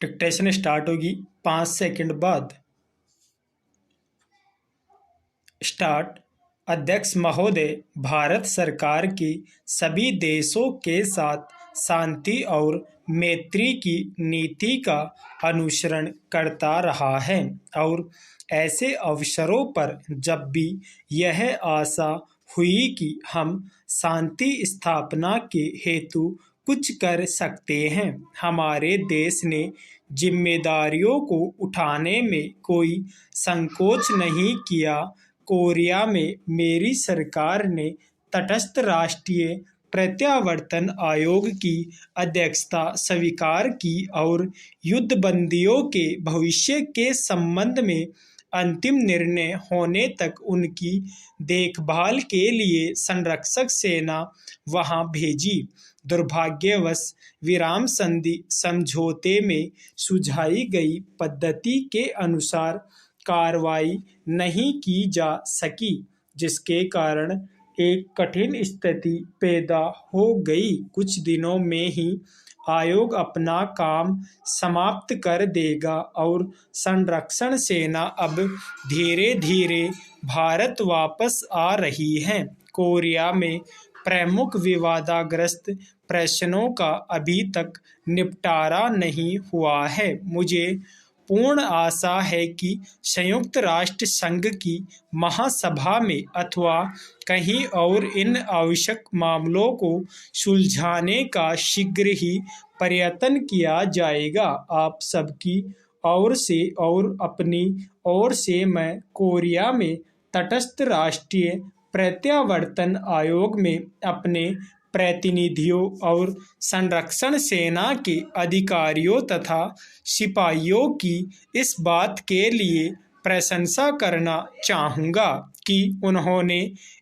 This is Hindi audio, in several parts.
डिक्टेशन स्टार्ट होगी 5 सेकंड बाद। स्टार्ट। अध्यक्ष महोदय, भारत सरकार की सभी देशों के साथ शांति और मैत्री की नीति का अनुसरण करता रहा है और ऐसे अवसरों पर जब भी यह आशा हुई कि हम शांति स्थापना के हेतु कुछ कर सकते हैं, हमारे देश ने जिम्मेदारियों को उठाने में कोई संकोच नहीं किया। कोरिया में मेरी सरकार ने तटस्थ राष्ट्रीय प्रत्यावर्तन आयोग की अध्यक्षता स्वीकार की और युद्धबंदियों के भविष्य के संबंध में अंतिम निर्णय होने तक उनकी देखभाल के लिए संरक्षक सेना वहां भेजी। दुर्भाग्यवश विराम संधि समझौते में सुझाई गई पद्धति के अनुसार कार्रवाई नहीं की जा सकी, जिसके कारण एक कठिन स्थिति पैदा हो गई। कुछ दिनों में ही आयोग अपना काम समाप्त कर देगा और संरक्षण सेना अब धीरे धीरे भारत वापस आ रही है। कोरिया में प्रमुख विवादाग्रस्त प्रश्नों का अभी तक निपटारा नहीं हुआ है। मुझे पूर्ण आशा है कि संयुक्त राष्ट्र संघ की महासभा में अथवा कहीं और इन आवश्यक मामलों को सुलझाने का शीघ्र ही प्रयत्न किया जाएगा। आप सबकी ओर से और अपनी ओर से मैं कोरिया में तटस्थ राष्ट्रीय प्रत्यावर्तन आयोग में अपने प्रतिनिधियों और संरक्षण सेना के अधिकारियों तथा सिपाहियों की इस बात के लिए प्रशंसा करना चाहूँगा कि उन्होंने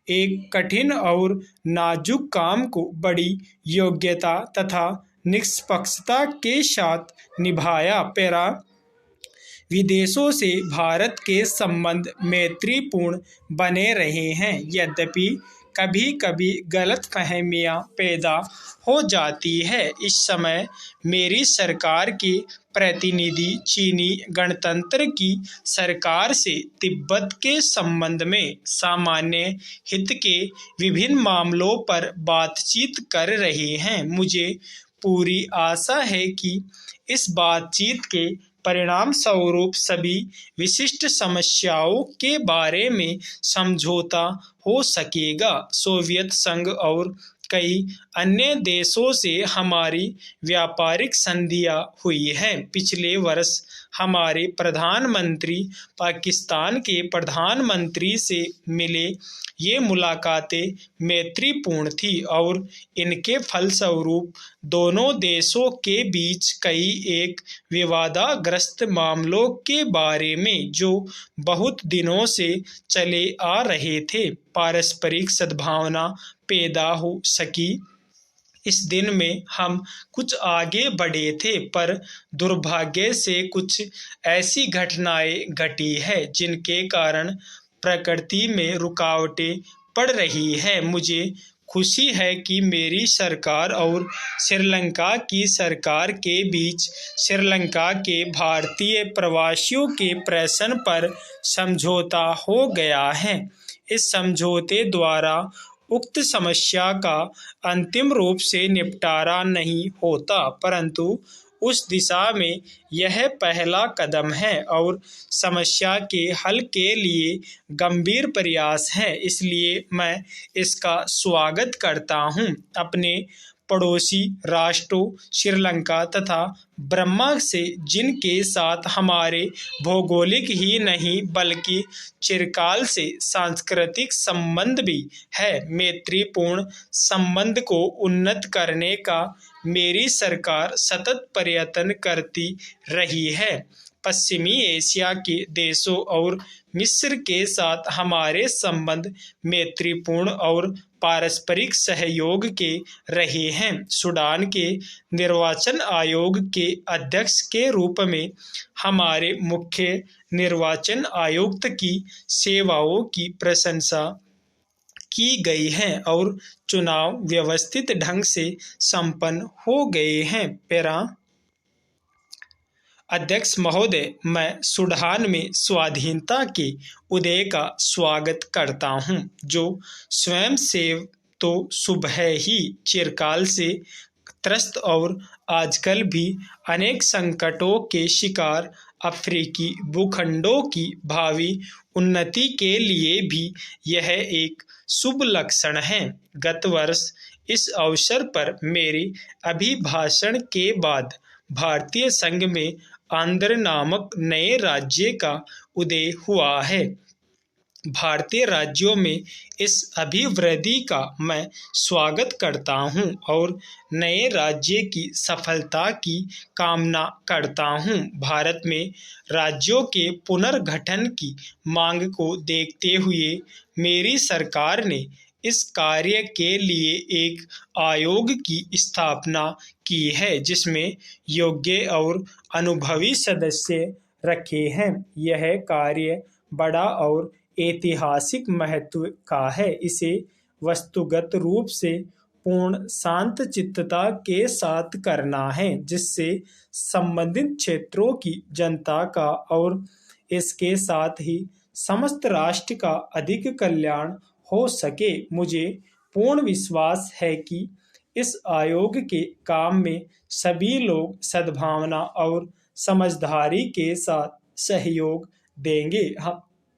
एक कठिन और नाजुक काम को बड़ी योग्यता तथा निष्पक्षता के साथ निभाया। पैरा विदेशों से भारत के संबंध मैत्रीपूर्ण बने रहे हैं, यद्यपि कभी कभी गलतफहमियां पैदा हो जाती है। इस समय मेरी सरकार के प्रतिनिधि चीनी गणतंत्र की सरकार से तिब्बत के संबंध में सामान्य हित के विभिन्न मामलों पर बातचीत कर रहे हैं। मुझे पूरी आशा है कि इस बातचीत के परिणाम स्वरूप सभी विशिष्ट समस्याओं के बारे में समझौता हो सकेगा। सोवियत संघ और कई अन्य देशों से हमारी व्यापारिक संधियां हुई हैं। पिछले वर्ष हमारे प्रधानमंत्री पाकिस्तान के प्रधानमंत्री से मिले। ये मुलाकातें मैत्रीपूर्ण थी और इनके फलस्वरूप दोनों देशों के बीच कई एक विवादाग्रस्त मामलों के बारे में जो बहुत दिनों से चले आ रहे थे, पारस्परिक सद्भावना पैदा हो सकी। इस दिन में हम कुछ आगे बढ़े थे, पर दुर्भाग्य से कुछ ऐसी घटनाएं घटी है जिनके कारण प्रकृति में रुकावटें पड़ रही है। मुझे खुशी है कि मेरी सरकार और श्रीलंका की सरकार के बीच श्रीलंका के भारतीय प्रवासियों के प्रश्न पर समझौता हो गया है। इस समझौते द्वारा उक्त समस्या का अंतिम रूप से निपटारा नहीं होता, परंतु उस दिशा में यह पहला कदम है और समस्या के हल के लिए गंभीर प्रयास है, इसलिए मैं इसका स्वागत करता हूं। अपने पड़ोसी राष्ट्रों श्रीलंका तथा ब्रह्मा से, जिनके साथ हमारे भौगोलिक ही नहीं बल्कि चिरकाल से सांस्कृतिक संबंध भी है, मैत्रीपूर्ण संबंध को उन्नत करने का मेरी सरकार सतत प्रयत्न करती रही है। पश्चिमी एशिया के देशों और मिस्र के साथ हमारे संबंध मैत्रीपूर्ण और पारस्परिक सहयोग के रहे हैं। सूडान के निर्वाचन आयोग के अध्यक्ष के रूप में हमारे मुख्य निर्वाचन आयुक्त की सेवाओं की प्रशंसा की गई है और चुनाव व्यवस्थित ढंग से संपन्न हो गए हैं। पैरा अध्यक्ष महोदय, मैं सूडान में स्वाधीनता के उदय का स्वागत करता हूं, जो स्वयंसेव तो सुबह ही चिरकाल से त्रस्त और आजकल भी अनेक संकटों के शिकार अफ्रीकी भूखंडों की भावी उन्नति के लिए भी यह एक शुभ लक्षण है। गत वर्ष इस अवसर पर मेरे अभिभाषण के बाद भारतीय संघ में आंध्र नामक नए राज्य का उदय हुआ है। भारतीय राज्यों में इस अभिवृद्धि का मैं स्वागत करता हूं और नए राज्य की सफलता की कामना करता हूं। भारत में राज्यों के पुनर्गठन की मांग को देखते हुए मेरी सरकार ने इस कार्य के लिए एक आयोग की स्थापना की है, जिसमें योग्य और अनुभवी सदस्य रखे हैं। यह कार्य बड़ा और ऐतिहासिक महत्व का है। इसे वस्तुगत रूप से पूर्ण शांतचित्तता के साथ करना है, जिससे संबंधित क्षेत्रों की जनता का और इसके साथ ही समस्त राष्ट्र का अधिक कल्याण हो सके। मुझे पूर्ण विश्वास है कि इस आयोग के काम में सभी लोग सद्भावना और समझदारी के साथ सहयोग देंगे।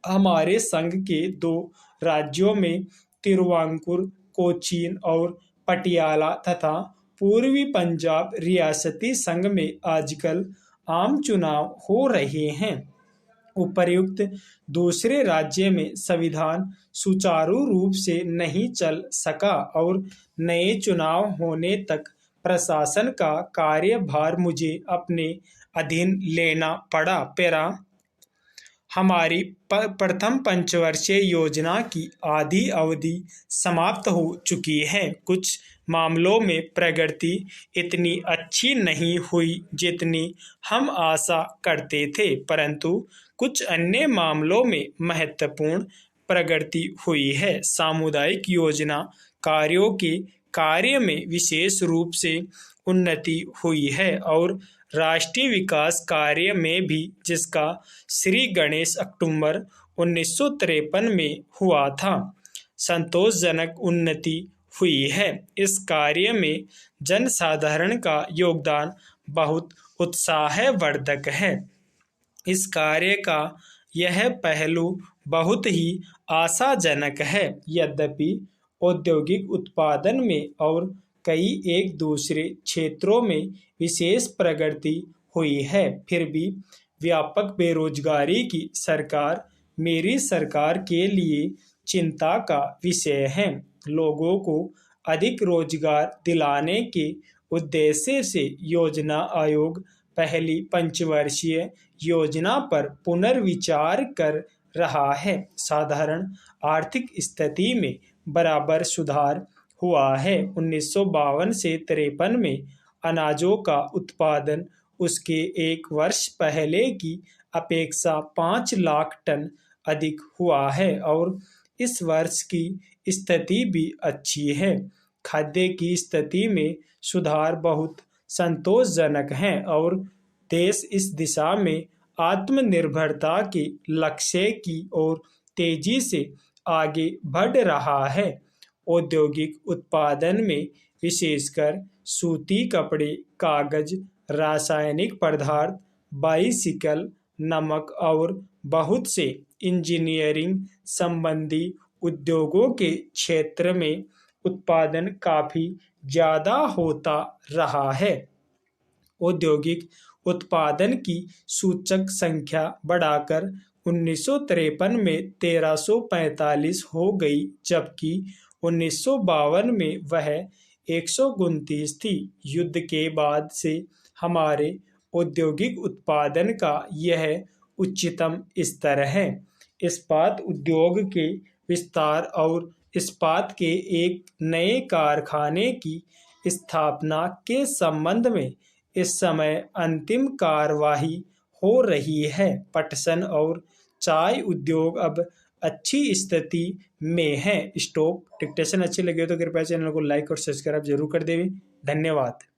हमारे संघ के 2 राज्यों में तिरुवांकुर, कोचीन और पटियाला तथा पूर्वी पंजाब रियासती संघ में आजकल आम चुनाव हो रहे हैं। उपर्युक्त दूसरे राज्य में संविधान सुचारू रूप से नहीं चल सका और नए चुनाव होने तक प्रशासन का कार्यभार मुझे अपने अधीन लेना पड़ा। हमारी प्रथम पंचवर्षीय योजना की आधी अवधि समाप्त हो चुकी है। कुछ मामलों में प्रगति इतनी अच्छी नहीं हुई जितनी हम आशा करते थे, परंतु कुछ अन्य मामलों में महत्वपूर्ण प्रगति हुई है। सामुदायिक योजना कार्यों के कार्य में विशेष रूप से उन्नति हुई है और राष्ट्रीय विकास कार्य में भी, जिसका श्री गणेश अक्टूबर 1953 में हुआ था, संतोषजनक उन्नति हुई है। इस कार्य में जनसाधारण का योगदान बहुत उत्साहवर्धक है। इस कार्य का यह पहलू बहुत ही आशाजनक है। यद्यपि औद्योगिक उत्पादन में और कई एक दूसरे क्षेत्रों में विशेष प्रगति हुई है, फिर भी व्यापक बेरोजगारी की सरकार मेरी सरकार के लिए चिंता का विषय है। लोगों को अधिक रोजगार दिलाने के उद्देश्य से योजना आयोग पहली पंचवर्षीय योजना पर पुनर्विचार कर रहा है। साधारण आर्थिक स्थिति में बराबर सुधार हुआ है। 1952 से 53 में अनाजों का उत्पादन उसके एक वर्ष पहले की अपेक्षा 5 लाख टन अधिक हुआ है और इस वर्ष की स्थिति भी अच्छी है। खाद्य की स्थिति में सुधार बहुत संतोषजनक है और देश इस दिशा में आत्मनिर्भरता के लक्ष्य की ओर तेजी से आगे बढ़ रहा है। औद्योगिक उत्पादन में विशेषकर सूती कपड़े, कागज, रासायनिक पदार्थ, बाइसिकल, नमक और बहुत से इंजीनियरिंग संबंधी उद्योगों के क्षेत्र में उत्पादन काफी ज्यादा होता रहा है। औद्योगिक उत्पादन की सूचक संख्या बढ़ाकर 1953 में 1345 हो गई, जबकि 1952 में वह 129 थी। युद्ध के बाद से हमारे औद्योगिक उत्पादन का यह उच्चतम स्तर है। इस्पात उद्योग के विस्तार और इस्पात के एक नए कारखाने की स्थापना के संबंध में इस समय अंतिम कार्यवाही हो रही है। पटसन और चाय उद्योग अब अच्छी स्थिति में है। स्टॉक डिक्टेशन अच्छी लगे तो कृपया चैनल को लाइक और सब्सक्राइब जरूर कर दें। धन्यवाद।